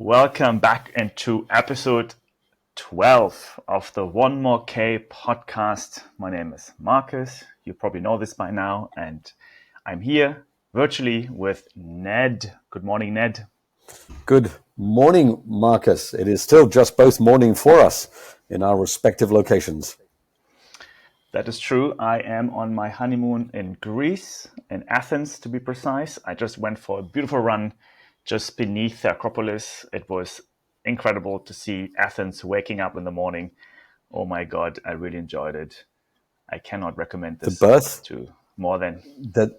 Welcome back into episode 12 of the One More K podcast. My name is Marcus. You probably know this by now, and I'm here virtually with Ned. Good morning, Ned. Good morning, Marcus. It is still just both morning for us in our respective locations. That is true. I am on my honeymoon in Greece, in Athens to be precise. I just went for a beautiful run just beneath the Acropolis. It was incredible to see Athens waking up in the morning. Oh my God, I really enjoyed it. I cannot recommend The this birth, to more than the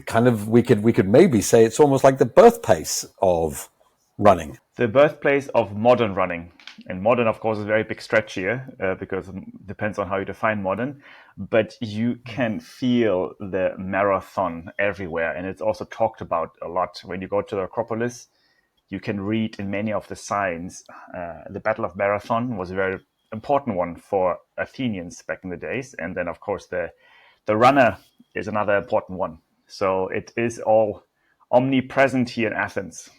kind of we could maybe say it's almost like the birthplace of running. the birthplace of modern running. And modern, of course, is a very big stretch here because it depends on how you define modern. But you can feel the marathon everywhere. And it's also talked about a lot. When you go to the Acropolis, you can read in many of the signs, the Battle of Marathon was a very important one for Athenians back in the days. And then, of course, the runner is another important one. So it is all omnipresent here in Athens.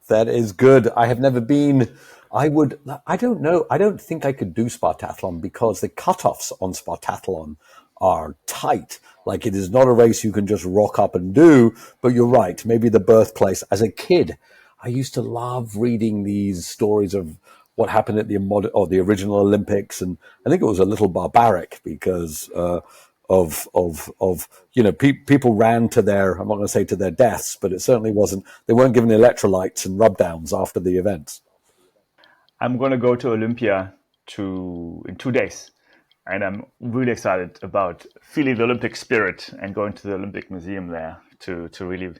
That is good. I have never been. I don't know. I don't think I could do Spartathlon because the cutoffs on Spartathlon are tight. Like it is not a race you can just rock up and do. But you're right. Maybe the birthplace. As a kid, I used to love reading these stories of what happened at the original Olympics, and I think it was a little barbaric because people ran to their, I'm not going to say to their deaths, but it certainly wasn't. They weren't given electrolytes and rub downs after the events. I'm going to go to Olympia in 2 days. And I'm really excited about feeling the Olympic spirit and going to the Olympic Museum there to really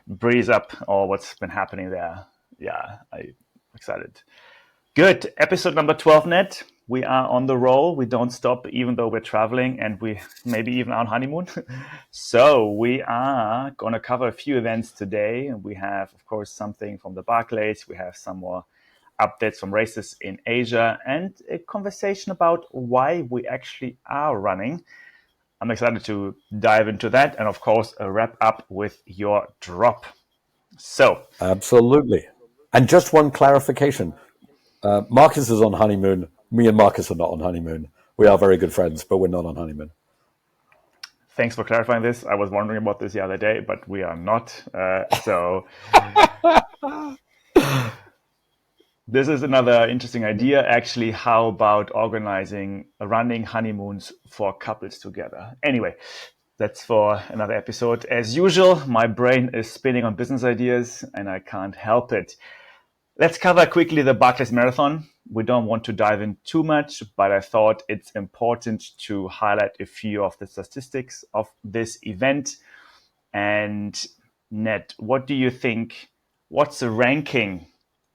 breeze up all what's been happening there. Yeah, I'm excited. Good. Episode number 12, Ned. We are on the roll. We don't stop, even though we're traveling and we maybe even on honeymoon. So we are going to cover a few events today. We have, of course, something from the Barclays. We have some more updates from races in Asia and a conversation about why we actually are running. I'm excited to dive into that and, of course, wrap up with your drop. So, Absolutely. And just one clarification. Marcus is on honeymoon. Me and Marcus are not on honeymoon. We are very good friends, but we're not on honeymoon. Thanks for clarifying this. I was wondering about this the other day, but we are not. This is another interesting idea, actually. How about organizing running honeymoons for couples together? Anyway, that's for another episode. As usual, my brain is spinning on business ideas and I can't help it. Let's cover quickly the Barclays Marathon. We don't want to dive in too much, but I thought it's important to highlight a few of the statistics of this event. And Ned, what do you think? What's the ranking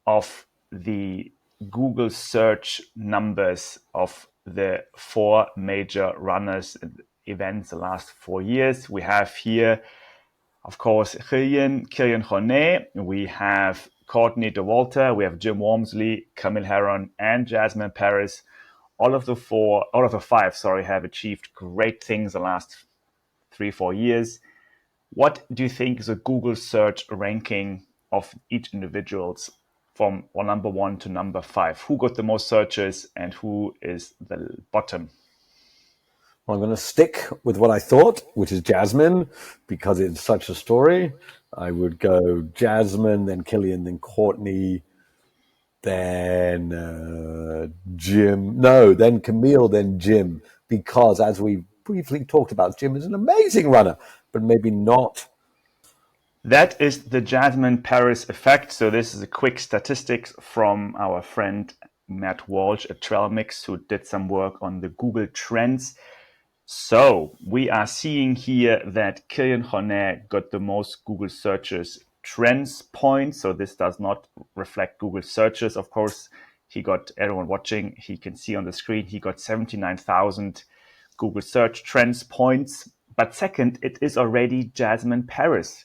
of the Google search numbers of the four major runners events the last 4 years? We have here, of course, Kilian Jornet. We have Courtney Dauwalter. We have Jim Walmsley, Camille Herron, and Jasmin Paris. All of the five, have achieved great things the last 3-4 years. What do you think is a Google search ranking of each individual's from number 1 to number 5? Who got the most searches and who is the bottom? Well, I'm going to stick with what I thought, which is Jasmin, because it's such a story. I would go Jasmin, then Killian, then Courtney, then Jim. No, then Camille, then Jim, because as we briefly talked about, Jim is an amazing runner, but maybe not. That is the Jasmin Paris effect. So this is a quick statistics from our friend Matt Walsh at Trailmix, who did some work on the Google Trends. So we are seeing here that Kilian Jornet got the most Google searches trends points. So this does not reflect Google searches. Of course, he got everyone watching. He can see on the screen, he got 79,000 Google search trends points. But second, it is already Jasmin Paris,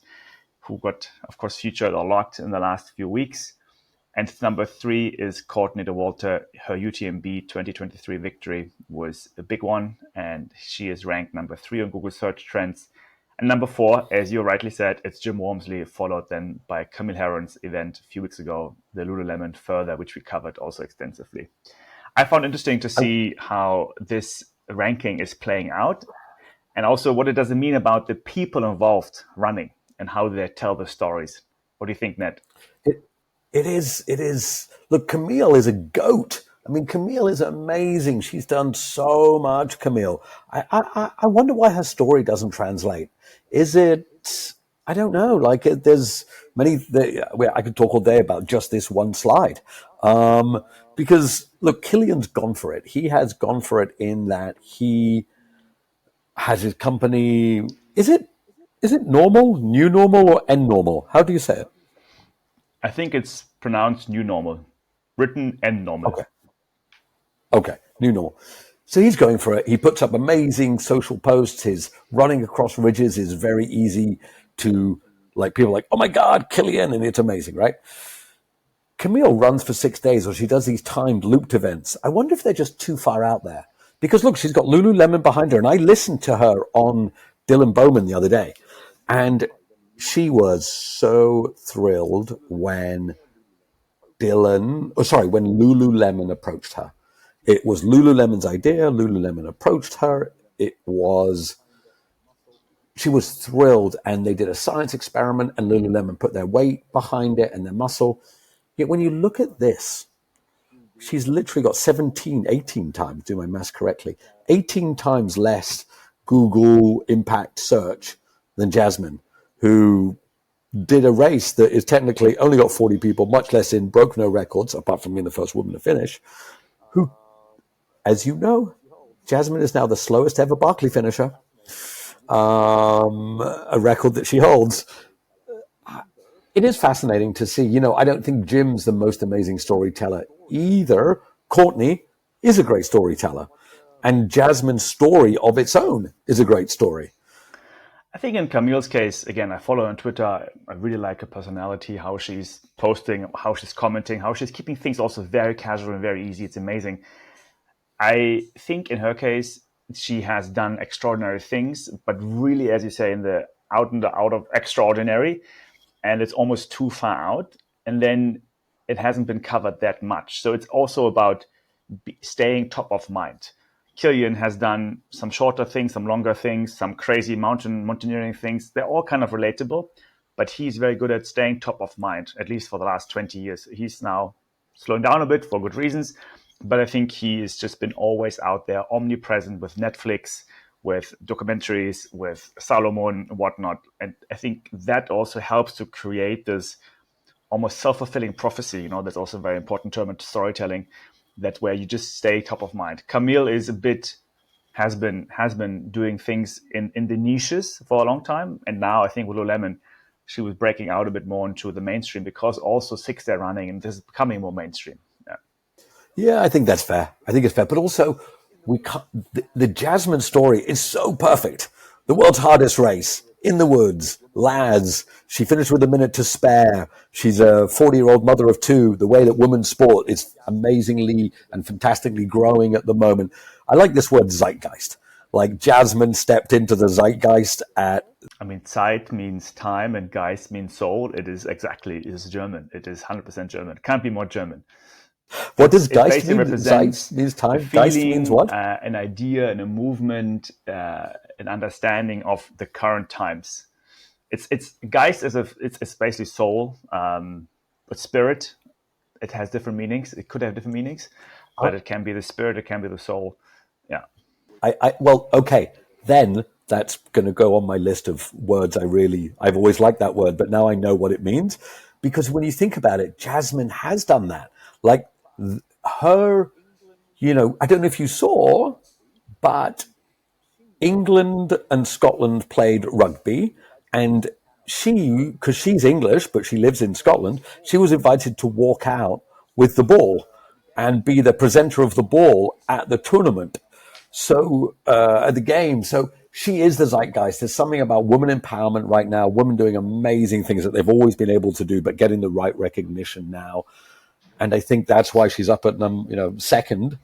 who got, of course, featured a lot in the last few weeks. And number 3 is Courtney Dauwalter. Her UTMB 2023 victory was a big one, and she is ranked number 3 on Google search trends. And number 4, as you rightly said, it's Jim Wormsley, followed then by Camille Herron's event a few weeks ago, the Lululemon Further, which we covered also extensively. I found interesting to see how this ranking is playing out, and also what it does mean about the people involved running and how they tell the stories. What do you think, Ned? It, it is. It is. Look, Camille is a goat. I mean, Camille is amazing. She's done so much, Camille. I wonder why her story doesn't translate. Is it? I don't know. Like, there's many. I could talk all day about just this one slide. Because look, Killian's gone for it. He has gone for it in that he has his company. Is it normal, new normal, or end normal? How do you say it? I think it's pronounced new normal, written and normal. Okay. Okay, new normal. So he's going for it. He puts up amazing social posts. His running across ridges is very easy to, like, people are like, oh my God, Killian, and it's amazing, right? Camille runs for 6 days, or she does these timed looped events. I wonder if they're just too far out there. Because look, she's got Lululemon behind her, and I listened to her on Dylan Bowman the other day, and she was so thrilled when when Lululemon approached her. It was Lululemon's idea. Lululemon approached her. She was thrilled, and they did a science experiment, and Lululemon put their weight behind it and their muscle. Yet when you look at this, she's literally got 18 times, do my maths correctly, 18 times less Google impact search than Jasmin, who did a race that is technically only got 40 people, much less in, broke no records, apart from being the first woman to finish, who, as you know, Jasmin is now the slowest ever Barkley finisher, a record that she holds. It is fascinating to see. I don't think Jim's the most amazing storyteller either. Courtney is a great storyteller, and Jasmine's story of its own is a great story. I think in Camille's case, again, I follow her on Twitter. I really like her personality, how she's posting, how she's commenting, how she's keeping things also very casual and very easy. It's amazing. I think in her case, she has done extraordinary things, but really, as you say, out of extraordinary, and it's almost too far out. And then it hasn't been covered that much. So it's also about staying top of mind. Killian has done some shorter things, some longer things, some crazy mountaineering things. They're all kind of relatable, but he's very good at staying top of mind, at least for the last 20 years. He's now slowing down a bit for good reasons, but I think he has just been always out there, omnipresent with Netflix, with documentaries, with Salomon, whatnot. And I think that also helps to create this almost self-fulfilling prophecy. That's also a very important term in storytelling, that where you just stay top of mind. Camille is has been doing things in the niches for a long time, and now I think with Lululemon, she was breaking out a bit more into the mainstream because also 6-day running, and this is becoming more mainstream. Yeah, I think that's fair. I think it's fair, but also the Jasmin story is so perfect. The world's hardest race in the woods, lads. She finished with a minute to spare. She's a 40-year-old mother of 2. The way that women's sport is amazingly and fantastically growing at the moment. I like this word zeitgeist. Like Jasmin stepped into the zeitgeist Zeit means time and Geist means soul. It is German. It is 100% German. It can't be more German. What does Geist mean? Represents means time. Feeling, Geist means what? An idea, and a movement, an understanding of the current times. It's Geist it's basically soul, but spirit. It has different meanings. It could have different meanings, but it can be the spirit. It can be the soul. Yeah. Well, okay. Then that's going to go on my list of words I've always liked that word, but now I know what it means. Because when you think about it, Jasmin has done that. Like her, I don't know if you saw, but England and Scotland played rugby, and because she's English, but she lives in Scotland, she was invited to walk out with the ball and be the presenter of the ball at the tournament. So at the game, so she is the zeitgeist. There's something about women empowerment right now, women doing amazing things that they've always been able to do, but getting the right recognition now. And I think that's why she's up at second.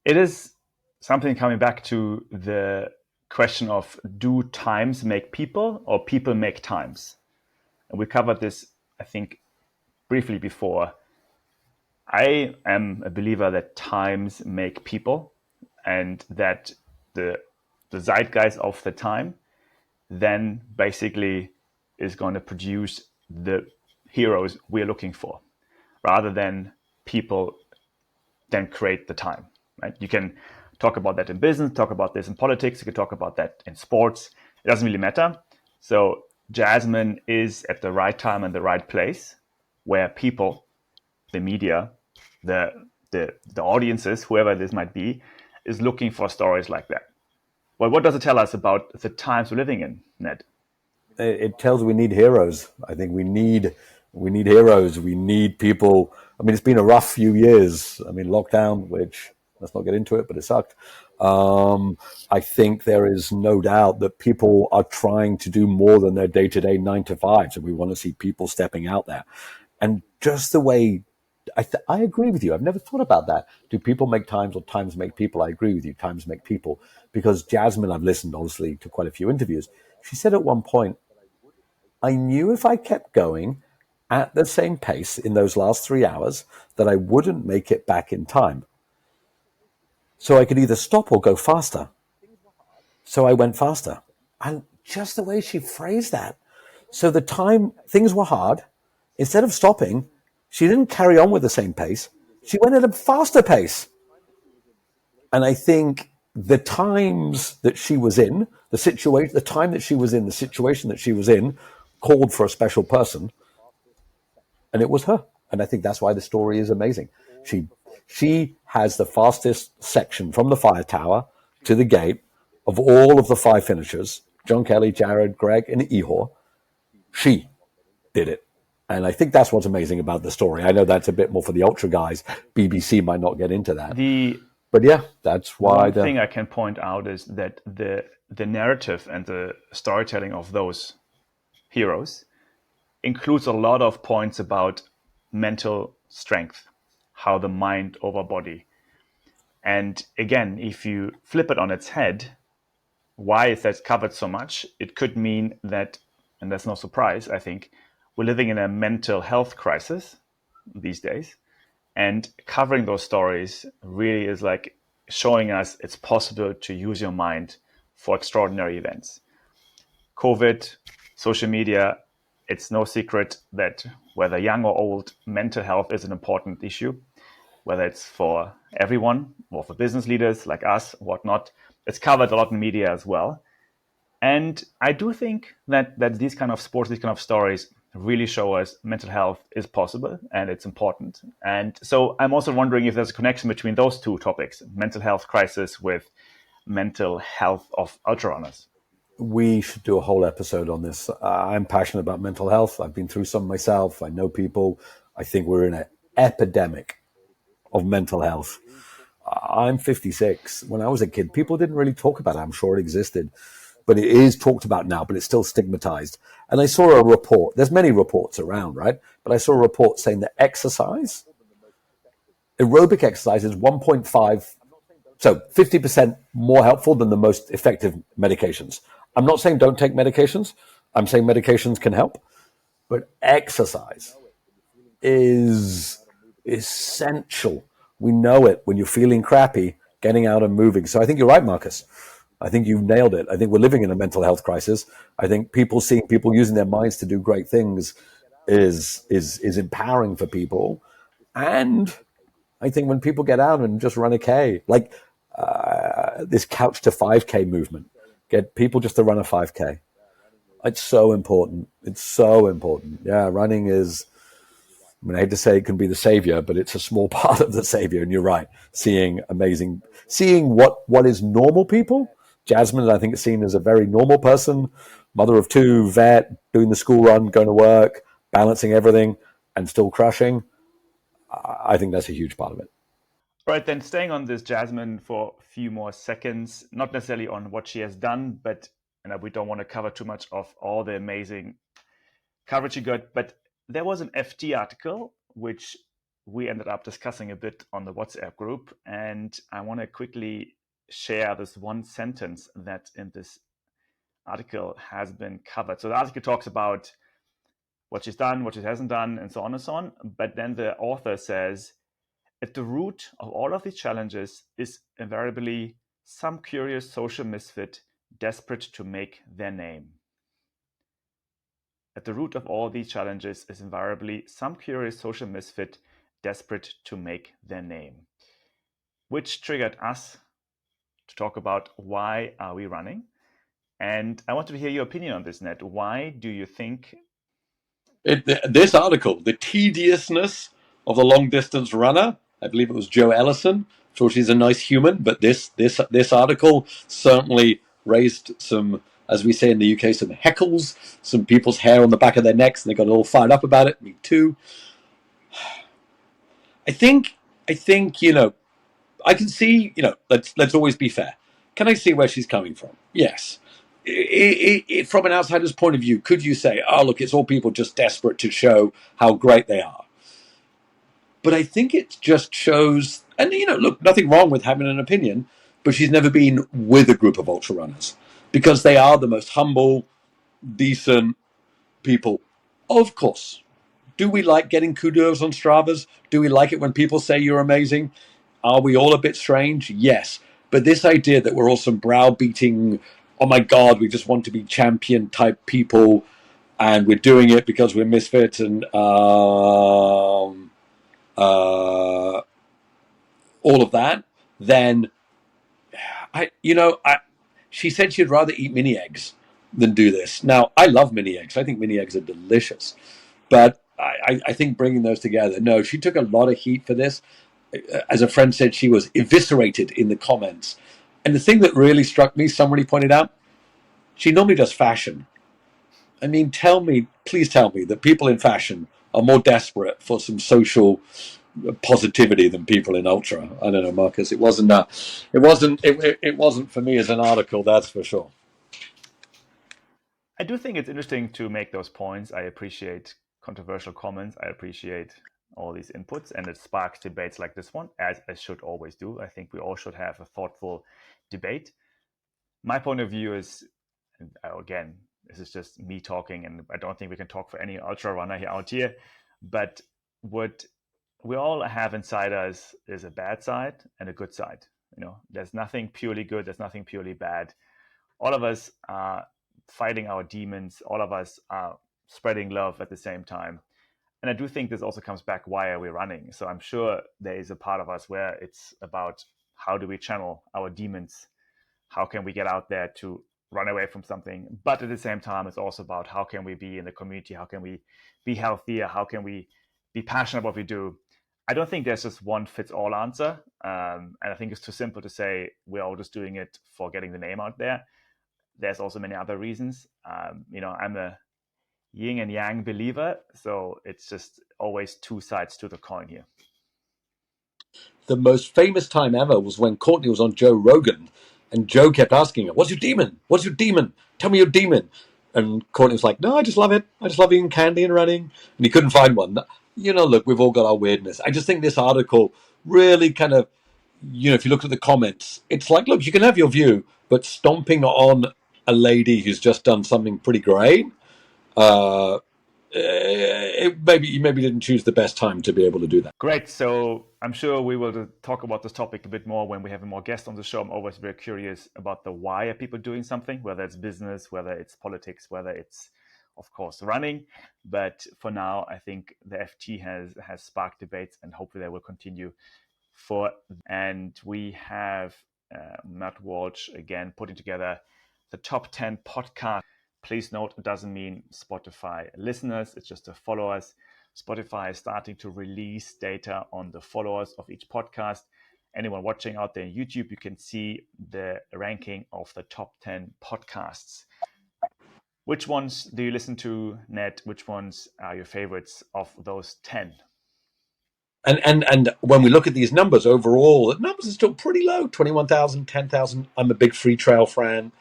It is something coming back to the question of, do times make people or people make times? And we covered this, I think, briefly before. I am a believer that times make people, and that the zeitgeist of the time then basically is going to produce the heroes we're looking for, rather than people then create the time. Right? You can talk about that in business, talk about this in politics, you can talk about that in sports. It doesn't really matter. So Jasmin is at the right time and the right place, where people, the media, the the audiences, whoever this might be, is looking for stories like that. Well, what does it tell us about the times we're living in, Ned? It tells we need heroes. I think we need heroes. We need people. I mean, it's been a rough few years. I mean, lockdown, which let's not get into it, but it sucked. I think there is no doubt that people are trying to do more than their day-to-day 9 to 5. So we want to see people stepping out there, and just the way I agree with you. I've never thought about that. Do people make times or times make people? I agree with you. Times make people. Because Jasmin, I've listened obviously to quite a few interviews. She said at one point, I knew if I kept going at the same pace in those last 3 hours that I wouldn't make it back in time. So I could either stop or go faster. So I went faster. And just the way she phrased that. So the time things were hard, instead of stopping, she didn't carry on with the same pace. She went at a faster pace. And I think the times that she was in, the situation, the time that she was in, the situation that she was in, called for a special person, and it was her. And I think that's why the story is amazing. She has the fastest section from the fire tower to the gate of all of the 5 finishers: John Kelly, Jared, Greg, and Ihor. She did it. And I think that's what's amazing about the story. I know that's a bit more for the ultra guys. BBC might not get into that. But yeah, that's why one thing I can point out is that the narrative and the storytelling of those heroes includes a lot of points about mental strength, how the mind over body. And again, if you flip it on its head, why is that covered so much? It could mean that, and that's no surprise, I think, we're living in a mental health crisis these days. And covering those stories really is like showing us it's possible to use your mind for extraordinary events. COVID, social media, it's no secret that whether young or old, mental health is an important issue, whether it's for everyone or for business leaders like us, whatnot. It's covered a lot in media as well. And I do think that these kind of sports, these kind of stories really show us mental health is possible and it's important. And so I'm also wondering if there's a connection between those two topics, mental health crisis with mental health of ultra runners. We should do a whole episode on this. I'm passionate about mental health. I've been through some myself. I know people. I think we're in an epidemic of mental health. I'm 56. When I was a kid, people didn't really talk about it. I'm sure it existed, but it is talked about now, but it's still stigmatized. And I saw a report. There's many reports around, right? But I saw a report saying that aerobic exercise is 1.5, so 50% more helpful than the most effective medications. I'm not saying don't take medications. I'm saying medications can help, but exercise is essential. We know it. When you're feeling crappy, getting out and moving. So I think you're right, Marcus. I think you've nailed it. I think we're living in a mental health crisis. I think seeing people using their minds to do great things is empowering for people. And I think when people get out and just run a K, like this couch to 5K movement, get people just to run a 5K. It's so important. It's so important. Yeah, running is, I mean, I hate to say it can be the savior, but it's a small part of the savior. And you're right. Seeing what is normal people. Jasmin, I think, is seen as a very normal person, mother of two, vet, doing the school run, going to work, balancing everything, and still crushing. I think that's a huge part of it. Right, then staying on this Jasmin for a few more seconds, not necessarily on what she has done, but we don't want to cover too much of all the amazing coverage you got, but there was an FT article which we ended up discussing a bit on the WhatsApp group, and I want to quickly share this one sentence that in this article has been covered. So the article talks about what she's done, what she hasn't done, and so on and so on. But then the author says, at the root of all of these challenges is invariably some curious social misfit desperate to make their name. At the root of all these challenges is invariably some curious social misfit desperate to make their name, which triggered us to talk about why are we running. And I wanted to hear your opinion on this, Ned. Why do you think This article, the tediousness of the long distance runner, I believe it was Joe Ellison. Sure, she's a nice human, but this article certainly raised some, as we say in the UK, some heckles, some people's hair on the back of their necks, and they got all fired up about it. Me too. I think I can see, let's always be fair. Can I see where she's coming from? Yes. From an outsider's point of view, could you say, oh, look, it's all people just desperate to show how great they are? But I think it just shows, and look, nothing wrong with having an opinion, but she's never been with a group of ultra runners because they are the most humble, decent people. Of course. Do we like getting kudos on Stravas? Do we like it when people say you're amazing? Are we all a bit strange? Yes. But this idea that we're all some browbeating, oh my God, we just want to be champion type people and we're doing it because we're misfits and all of that, then she said she'd rather eat mini eggs than do this. Now, I love mini eggs. I think mini eggs are delicious. But I think bringing those together, no, she took a lot of heat for this. As a friend said, she was eviscerated in the comments. And the thing that really struck me, somebody pointed out, she normally does fashion. I mean, please tell me that people in fashion are more desperate for some social positivity than people in ultra. I don't know, Marcus. It wasn't for me as an article, that's for sure. I do think it's interesting to make those points. I appreciate controversial comments. I appreciate all these inputs, and it sparks debates like this one, as I should always do. I think we all should have a thoughtful debate. My point of view is, again, this is just me talking, and I don't think we can talk for any ultra runner here out here, but what we all have inside us is a bad side and a good side. There's nothing purely good, there's nothing purely bad. All of us are fighting our demons, all of us are spreading love at the same time. And I do think this also comes back, why are we running? So I'm sure there is a part of us where it's about how do we channel our demons? How can we get out there to run away from something? But at the same time, it's also about how can we be in the community? How can we be healthier? How can we be passionate about what we do? I don't think there's just one fits all answer. And I think it's too simple to say we're all just doing it for getting the name out there. There's also many other reasons. I'm a yin and yang believer, so it's just always two sides to the coin here. The most famous time ever was when Courtney was on Joe Rogan, and Joe kept asking her, "What's your demon? What's your demon? Tell me your demon." And Courtney was like, "No, I just love it. I just love eating candy and running." And he couldn't find one. Look, we've all got our weirdness. I just think this article really kind of, if you look at the comments, it's like, look, you can have your view, but stomping on a lady who's just done something pretty great, you maybe didn't choose the best time to be able to do that. Great. So I'm sure we will talk about this topic a bit more when we have more guests on the show. I'm always very curious about the why are people doing something, whether it's business, whether it's politics, whether it's, of course, running. But for now, I think the FT has sparked debates, and hopefully they will continue. And we have Matt Walsh again putting together the top 10 podcast. Please note, it doesn't mean Spotify listeners. It's just the followers. Spotify is starting to release data on the followers of each podcast. Anyone watching out there on YouTube, you can see the ranking of the top 10 podcasts. Which ones do you listen to, Ned? Which ones are your favorites of those 10? And when we look at these numbers overall, the numbers are still pretty low. 21,000, 10,000. I'm a big Free Trail fan.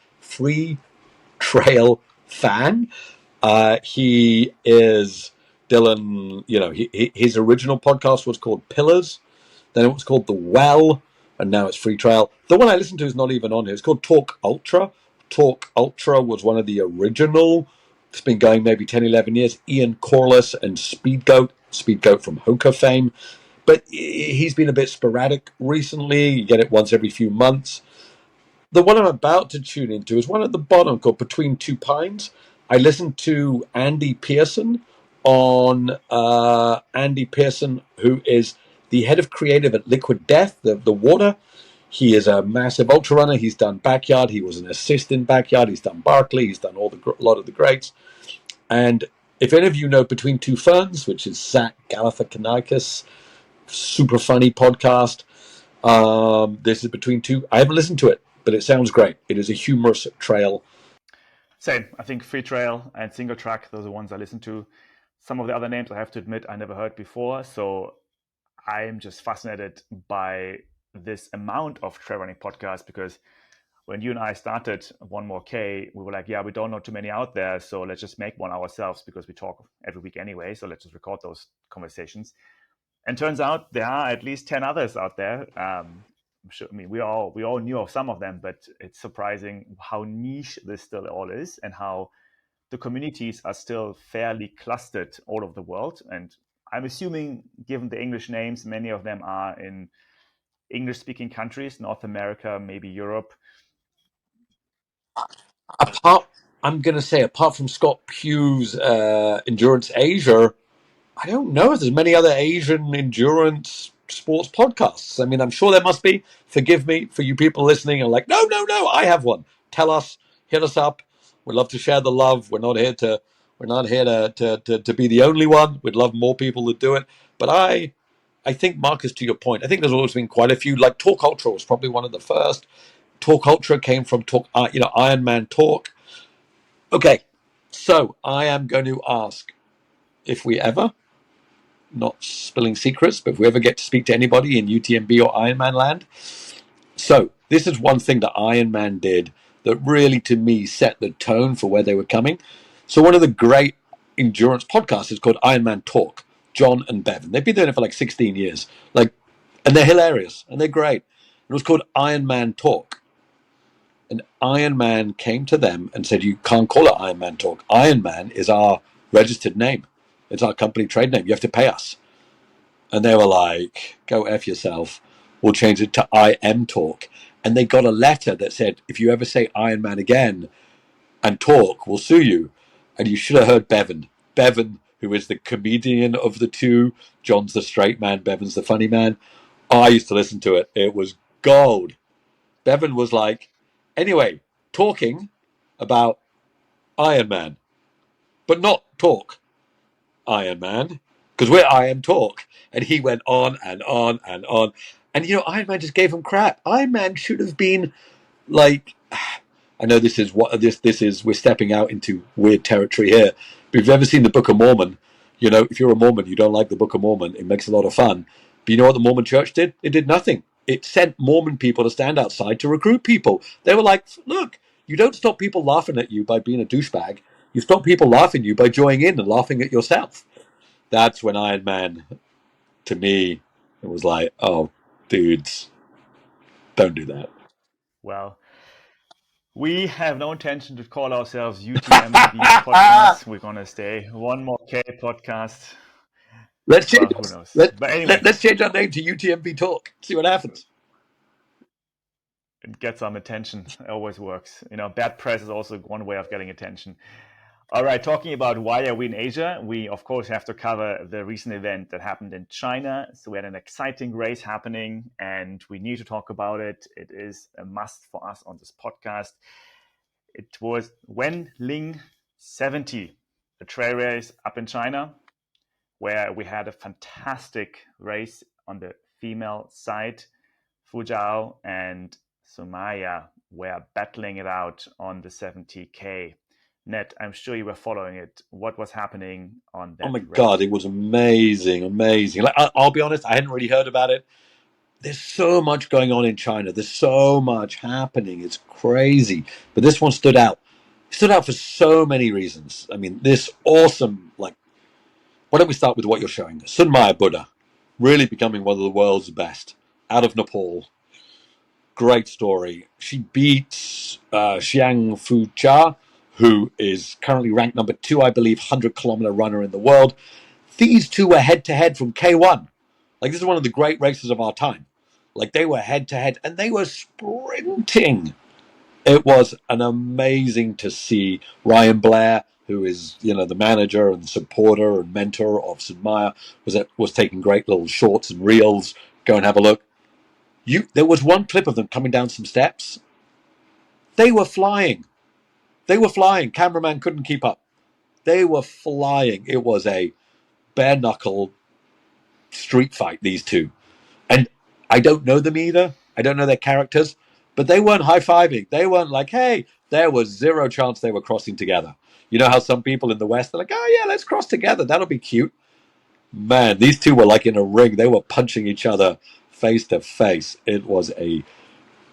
He is Dylan. His original podcast was called Pillars. Then it was called The Well. and now it's free trial. The one I listen to is not even on here. It's called Talk Ultra. Talk Ultra was one of the original. It's been going maybe 10, 11 years. Ian Corliss and Speedgoat from Hoka fame. But he's been a bit sporadic recently. You get it once every few months. The one I'm about to tune into is one at the bottom called Between Two Pines. I listened to Andy Pearson Andy Pearson, who is the head of creative at Liquid Death, the water. He is a massive ultra runner. He's done Backyard. He was an assist in Backyard. He's done Barkley. He's done a lot of the greats. And if any of you know Between Two Ferns, which is Zach Galifianakis, super funny podcast. This is Between Two. I haven't listened to it, but it sounds great. It is a humorous trail. Same. I think Free Trail and Single Track, those are the ones I listen to. Some of the other names I have to admit I never heard before. So I'm just fascinated by this amount of trail running podcasts, because when you and I started One More K, we were like, yeah, we don't know too many out there, so let's just make one ourselves, because we talk every week anyway, so let's just record those conversations. And turns out there are at least 10 others out there. Sure, I mean, we all knew of some of them, but it's surprising how niche this still all is, and how the communities are still fairly clustered all over the world. And I'm assuming, given the English names, many of them are in English-speaking countries, North America, maybe Europe. I'm going to say, apart from Scott Pugh's Endurance Asia, I don't know if there's many other Asian endurance sports podcasts. I mean, I'm sure there must be. Forgive me for you people listening and like, no, I have one. Tell us, hit us up. We'd love to share the love. We're not here to be the only one. We'd love more people to do it. But I think, Marcus, to your point, I think there's always been quite a few. Like Talk Ultra was probably one of the first. Talk Ultra came from Ironman Talk. Okay, so I am going to ask, if we ever, not spilling secrets, but if we ever get to speak to anybody in UTMB or Ironman land. So this is one thing that Ironman did that really, to me, set the tone for where they were coming. So one of the great endurance podcasts is called Ironman Talk, John and Bevan. They've been doing it for like 16 years. And they're hilarious and they're great. It was called Ironman Talk. And Ironman came to them and said, you can't call it Ironman Talk. Ironman is our registered name. It's our company trade name. You have to pay us. And they were like, go F yourself. We'll change it to IM Talk. And they got a letter that said, if you ever say Ironman again and talk, we'll sue you. And you should have heard Bevan. Bevan, who is the comedian of the two. John's the straight man. Bevan's the funny man. I used to listen to it. It was gold. Bevan was like, anyway, talking about Ironman, but not talk Ironman, because we're IM Talk. And he went on and on and on. And, Ironman just gave him crap. Ironman should have been like, I know this is, we're stepping out into weird territory here. But if you've ever seen the Book of Mormon, if you're a Mormon, you don't like the Book of Mormon, it makes a lot of fun. But you know what the Mormon church did? It did nothing. It sent Mormon people to stand outside to recruit people. They were like, look, you don't stop people laughing at you by being a douchebag. You stop people laughing at you by joining in and laughing at yourself. That's when Ironman, to me, it was like, oh, dudes, don't do that. Well, we have no intention to call ourselves UTMB podcast. We're going to stay One More K podcast. Let's change. Well, who knows? But anyway, let's change our name to UTMB Talk. See what happens. It gets some attention. It always works. Bad press is also one way of getting attention. All right, talking about why are we in Asia, we of course have to cover the recent event that happened in China. So we had an exciting race happening and we need to talk about it. It is a must for us on this podcast. It was Wenling 70, a trail race up in China, where we had a fantastic race on the female side. Fu Zhao and Sumaya were battling it out on the 70K. Ned, I'm sure you were following it. What was happening on that? Oh my God, it was amazing. Like, I'll be honest, I hadn't really heard about it. There's so much going on in China. There's so much happening. It's crazy. But this one stood out. It stood out for so many reasons. I mean, this awesome, why don't we start with what you're showing? Sunmaya Buddha, really becoming one of the world's best, out of Nepal. great story. She beats Xiang Fu-Jia, who is currently ranked number 2, I believe, 100-kilometer runner in the world. These two were head-to-head from K1. Like, this is one of the great races of our time. Like, they were head-to-head, and they were sprinting. It was an amazing to see. Ryan Blair, who is, the manager and supporter and mentor of St. Maya, was taking great little shorts and reels. Go and have a look. There was one clip of them coming down some steps. They were flying. They were flying. Cameraman couldn't keep up. They were flying. It was a bare knuckle street fight, these two. And I don't know them either. I don't know their characters, but they weren't high-fiving. They weren't like, hey, there was zero chance they were crossing together. You know how some people in the West are like, oh, yeah, let's cross together. That'll be cute. Man, these two were like in a ring. They were punching each other face to face. It was a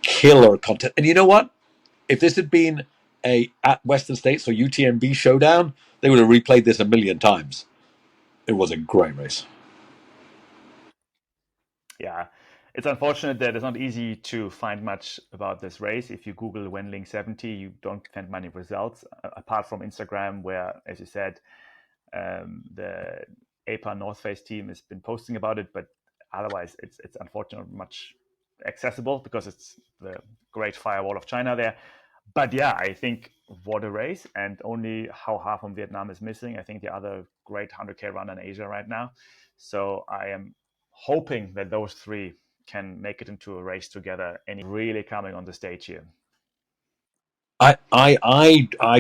killer content. And you know what? If this had been at Western States or UTMB showdown, they would have replayed this a million times. It was a great race. Yeah, it's unfortunate that it's not easy to find much about this race. If you Google Wenling 70, you don't find many results, apart from Instagram, where, as you said, the APA North Face team has been posting about it, but otherwise it's unfortunately much accessible because it's the great firewall of China there. But yeah, I think what a race, and only Hao Ha from Vietnam is missing. I think the other great 100K runner in Asia right now. So I am hoping that those three can make it into a race together and really coming on the stage here. I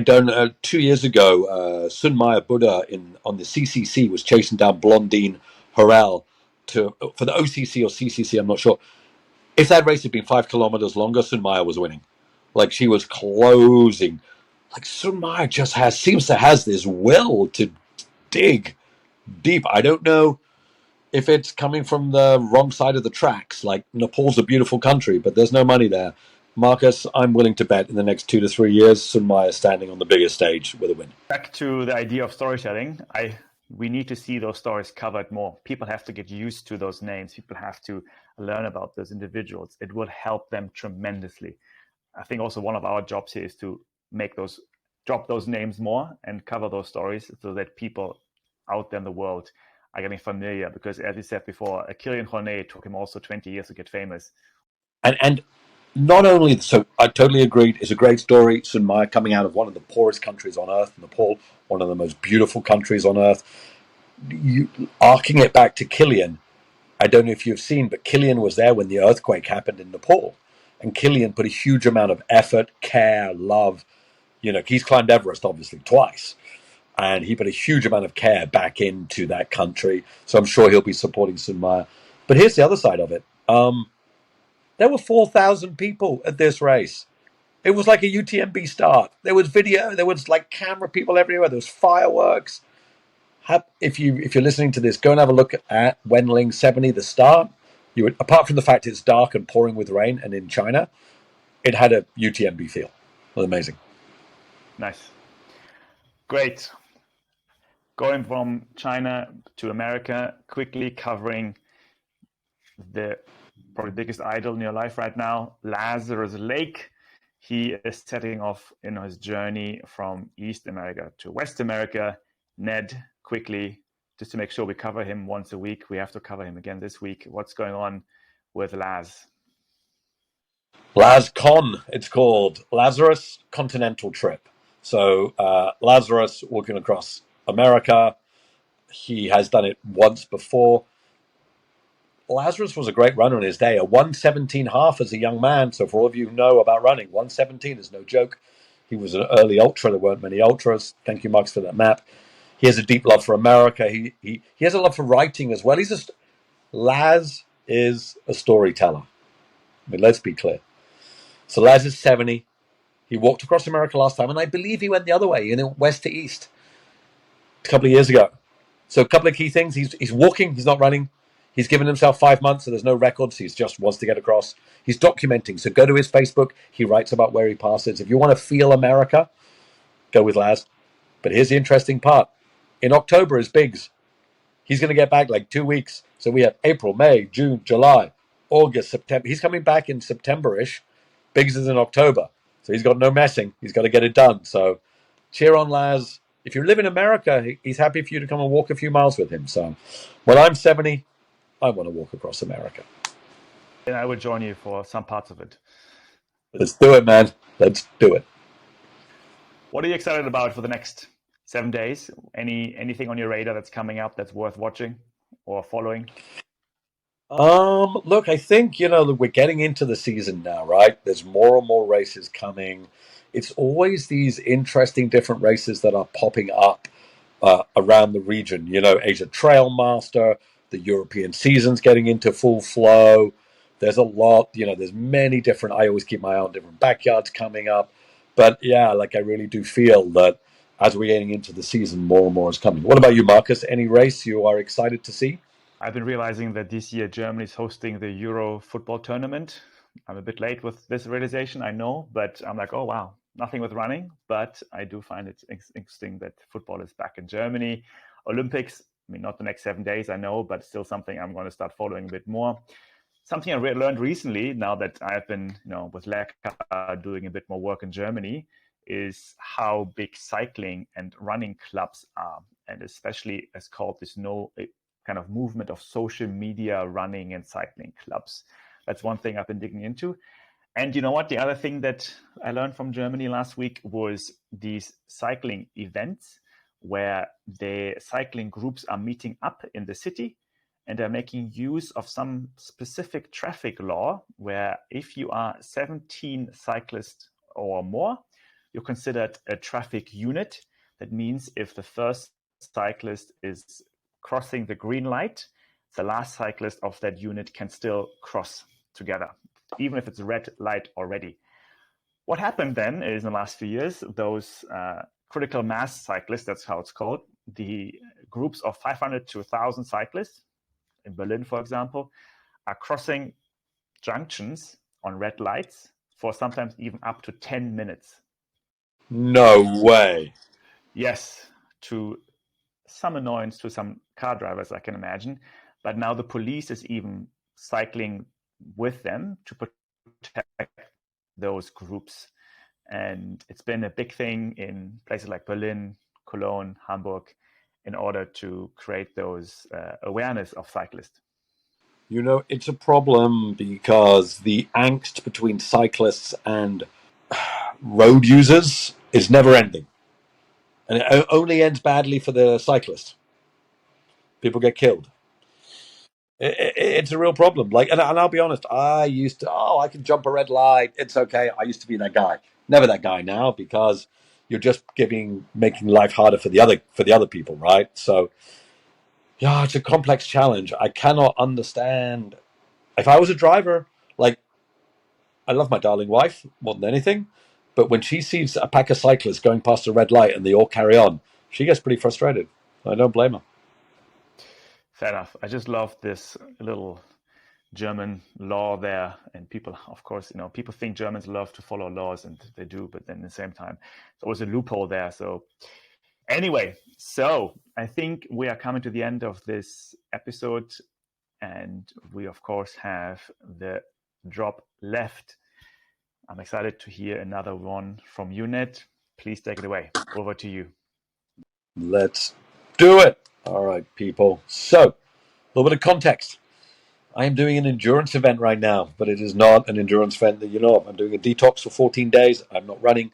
don't know. 2 years ago, Sun Maya Buddha on the CCC was chasing down Blondine Harrell for the OCC or CCC. I'm not sure. If that race had been 5 kilometers longer, Sun Maya was winning. Like, she was closing. Like, Sun Maya just seems to has this will to dig deep. I don't know if it's coming from the wrong side of the tracks. Like, Nepal's a beautiful country, but there's no money there. Marcus, I'm willing to bet in the next 2 to 3 years, Sun Maya standing on the biggest stage with a win. Back to the idea of storytelling, we need to see those stories covered more. People have to get used to those names. People have to learn about those individuals. It will help them tremendously. I think also one of our jobs here is to drop those names more and cover those stories so that people out there in the world are getting familiar. Because as you said before, Kilian Jornet took him also 20 years to get famous. And not only, so I totally agreed, it's a great story. Sun Maya coming out of one of the poorest countries on earth, Nepal, one of the most beautiful countries on earth. Arcing it back to Kilian, I don't know if you've seen, but Kilian was there when the earthquake happened in Nepal. And Kilian put a huge amount of effort, care, love. He's climbed Everest, obviously, twice. And he put a huge amount of care back into that country. So I'm sure he'll be supporting Sun Maya. But here's the other side of it. There were 4,000 people at this race. It was like a UTMB start. There was video. There was like camera people everywhere. There was fireworks. If you're listening to this, go and have a look at Wenling 70, the start. Apart from the fact it's dark and pouring with rain, and in China, it had a UTMB feel. It was amazing. Nice. Great. Going from China to America, quickly covering the probably biggest idol in your life right now, Lazarus Lake. He is setting off in his journey from East America to West America. Ned, quickly, just to make sure we cover him once a week. We have to cover him again this week. What's going on with Laz? LazCon, it's called. Lazarus Continental Trip. So Lazarus walking across America. He has done it once before. Lazarus was a great runner in his day, a 1:17.5 as a young man. So for all of you who know about running, 1:17 is no joke. He was an early ultra. There weren't many ultras. Thank you, Max, for that map. He has a deep love for America. He has a love for writing as well. Laz is a storyteller. I mean, let's be clear. So Laz is 70. He walked across America last time, and I believe he went the other way, west to east, a couple of years ago. So a couple of key things. He's walking. He's not running. He's given himself 5 months, so there's no records. He just wants to get across. He's documenting. So go to his Facebook. He writes about where he passes. If you want to feel America, go with Laz. But here's the interesting part. In October is Biggs. He's going to get back like 2 weeks. So we have April, May, June, July. August, September. He's coming back in September-ish. Biggs is in October. So he's got no messing. He's got to get it done. So cheer on, Laz. If you live in America, he's happy for you to come and walk a few miles with him. So when I'm 70, I want to walk across America. And I will join you for some parts of it. Let's do it, man. Let's do it. What are you excited about for the next 7 days? Anything on your radar that's coming up that's worth watching or following? Look, I think, that we're getting into the season now, right? There's more and more races coming. It's always these interesting different races that are popping up around the region. Asia Trail Master, the European season's getting into full flow. There's a lot, there's many different, I always keep my eye on different backyards coming up. But yeah, I really do feel that as we're getting into the season, more and more is coming. What about you, Marcus? Any race you are excited to see? I've been realizing that this year Germany is hosting the Euro football tournament. I'm a bit late with this realization, I know, but I'm like, oh wow, nothing with running. But I do find it interesting that football is back in Germany. Olympics, not the next 7 days, I know, but still something I'm going to start following a bit more. Something I learned recently, now that I've been, with Lerka doing a bit more work in Germany, is how big cycling and running clubs are, and especially as called this kind of movement of social media running and cycling clubs. That's one thing I've been digging into. And you know what? The other thing that I learned from Germany last week was these cycling events where the cycling groups are meeting up in the city and they're making use of some specific traffic law where if you are 17 cyclists or more, you're considered a traffic unit. That means if the first cyclist is crossing the green light, the last cyclist of that unit can still cross together, even if it's a red light already. What happened then is in the last few years, those critical mass cyclists, that's how it's called, the groups of 500 to 1,000 cyclists in Berlin, for example, are crossing junctions on red lights for sometimes even up to 10 minutes. No way. Yes, to some annoyance to some car drivers, I can imagine. But now the police is even cycling with them to protect those groups. And it's been a big thing in places like Berlin, Cologne, Hamburg, in order to create those awareness of cyclists. It's a problem because the angst between cyclists and road users is never ending. And it only ends badly for the cyclists. People get killed. It's a real problem. And I'll be honest, I used to, I can jump a red light. It's okay. I used to be that guy. Never that guy now because you're just making life harder for the other people, right? So, yeah, it's a complex challenge. I cannot understand. If I was a driver, I love my darling wife more than anything, but when she sees a pack of cyclists going past a red light and they all carry on, she gets pretty frustrated. I don't blame her. Fair enough. I just love this little German law there. And people, of course, people think Germans love to follow laws, and they do, but then at the same time, there's always a loophole there. So anyway, I think we are coming to the end of this episode, and we, of course, have the drop left. I'm excited to hear another one from you, Ned. Please take it away. Over to you. Let's do it. All right, people. So, a little bit of context. I am doing an endurance event right now, but it is not an endurance event that you know of. I'm doing a detox for 14 days. I'm not running,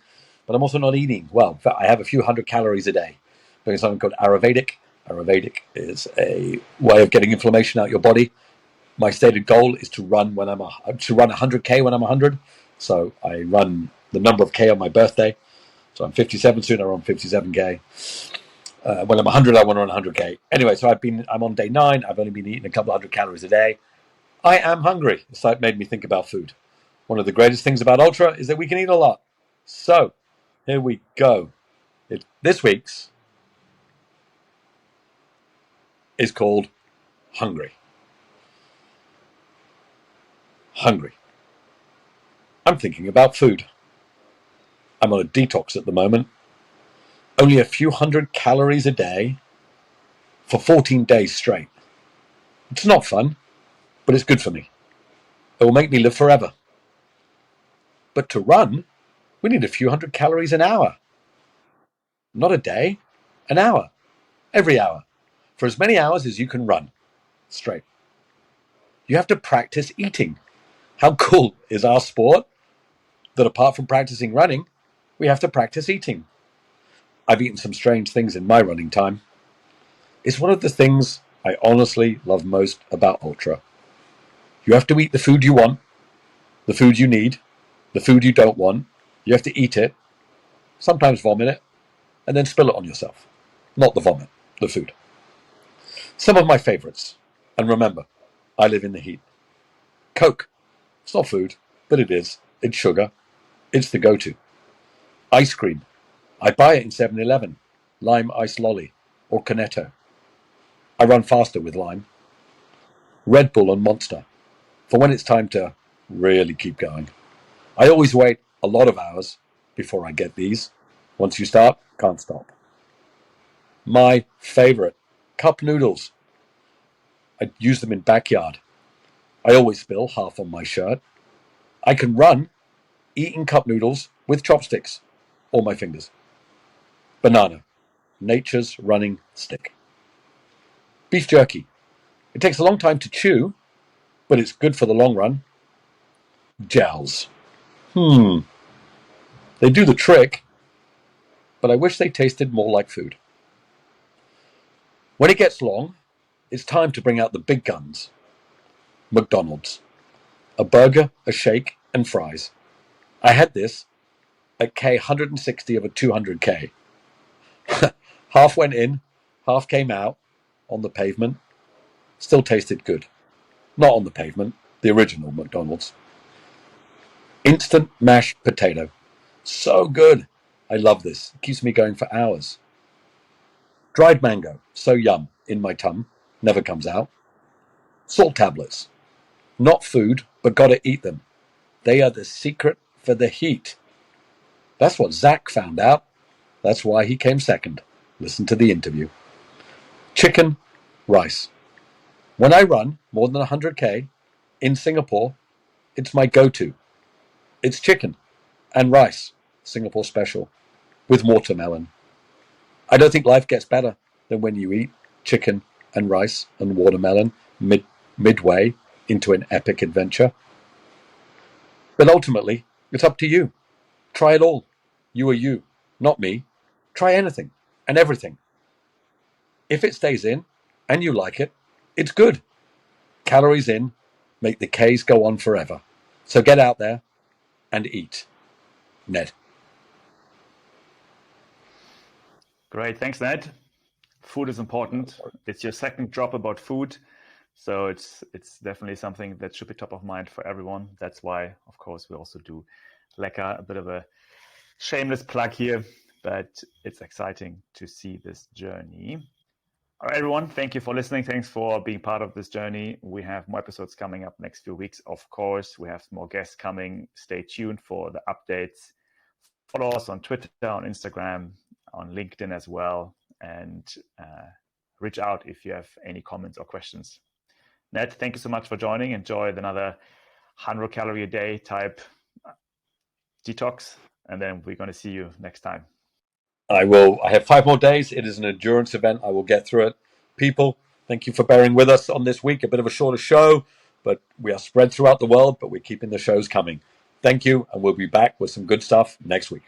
but I'm also not eating. Well, in fact, I have a few hundred calories a day. I'm doing something called Ayurvedic. Ayurvedic is a way of getting inflammation out your body. My stated goal is to run 100K when I'm 100. So I run the number of K on my birthday. So I'm 57 soon. I run 57K. When I'm 100, I want to run 100K. Anyway, so I'm on day 9. I've only been eating a couple of hundred calories a day. I am hungry. So it made me think about food. One of the greatest things about Ultra is that we can eat a lot. So here we go. This week's is called Hungry. Hungry. I'm thinking about food. I'm on a detox at the moment. Only a few hundred calories a day for 14 days straight. It's not fun, but it's good for me. It will make me live forever. But to run, we need a few hundred calories an hour. Not a day, an hour. Every hour. For as many hours as you can run. Straight. You have to practice eating. How cool is our sport that apart from practicing running, we have to practice eating? I've eaten some strange things in my running time. It's one of the things I honestly love most about ultra. You have to eat the food you want, the food you need, the food you don't want. You have to eat it, sometimes vomit it, and then spill it on yourself. Not the vomit, the food. Some of my favorites. And remember, I live in the heat. Coke. It's not food, but it is. It's sugar. It's the go-to. Ice cream. I buy it in 7-Eleven. Lime ice lolly or Cornetto. I run faster with lime. Red Bull and Monster. For when it's time to really keep going. I always wait a lot of hours before I get these. Once you start, can't stop. My favorite, cup noodles. I use them in backyard. I always spill half on my shirt. I can run eating cup noodles with chopsticks or my fingers. Banana, nature's running stick. Beef jerky. It takes a long time to chew, but it's good for the long run. Gels. They do the trick, but I wish they tasted more like food. When it gets long, it's time to bring out the big guns. McDonald's. A burger, a shake, and fries. I had this at K 160 of a 200K. Half went in, half came out on the pavement. Still tasted good. Not on the pavement, the original McDonald's. Instant mashed potato. So good. I love this. It keeps me going for hours. Dried mango. So yum. In my tum. Never comes out. Salt tablets. Not food, but gotta eat them. They are the secret for the heat. That's what Zach found out. That's why he came second. Listen to the interview. Chicken, rice. When I run more than 100K in Singapore, it's my go-to. It's chicken and rice, Singapore special, with watermelon. I don't think life gets better than when you eat chicken and rice and watermelon midway into an epic adventure. But ultimately, it's up to you. Try it all. You are you, not me. Try anything and everything. If it stays in and you like it, it's good. Calories in make the Ks go on forever. So get out there and eat. Ned. Great. Thanks, Ned. Food is important. It's your second drop about food. So it's definitely something that should be top of mind for everyone. That's why, of course, we also do Lecker, a bit of a shameless plug here, but it's exciting to see this journey. All right, everyone, thank you for listening. Thanks for being part of this journey. We have more episodes coming up next few weeks. Of course, we have more guests coming. Stay tuned for the updates. Follow us on Twitter, on Instagram, on LinkedIn as well, and reach out if you have any comments or questions. Ned, thank you so much for joining. Enjoy another 100 calorie a day type detox, and then we're going to see you next time. I have 5 more days. It is an endurance event. I will get through it. People, thank you for bearing with us on this week. A bit of a shorter show, but we are spread throughout the world, but we're keeping the shows coming. Thank you, and we'll be back with some good stuff next week.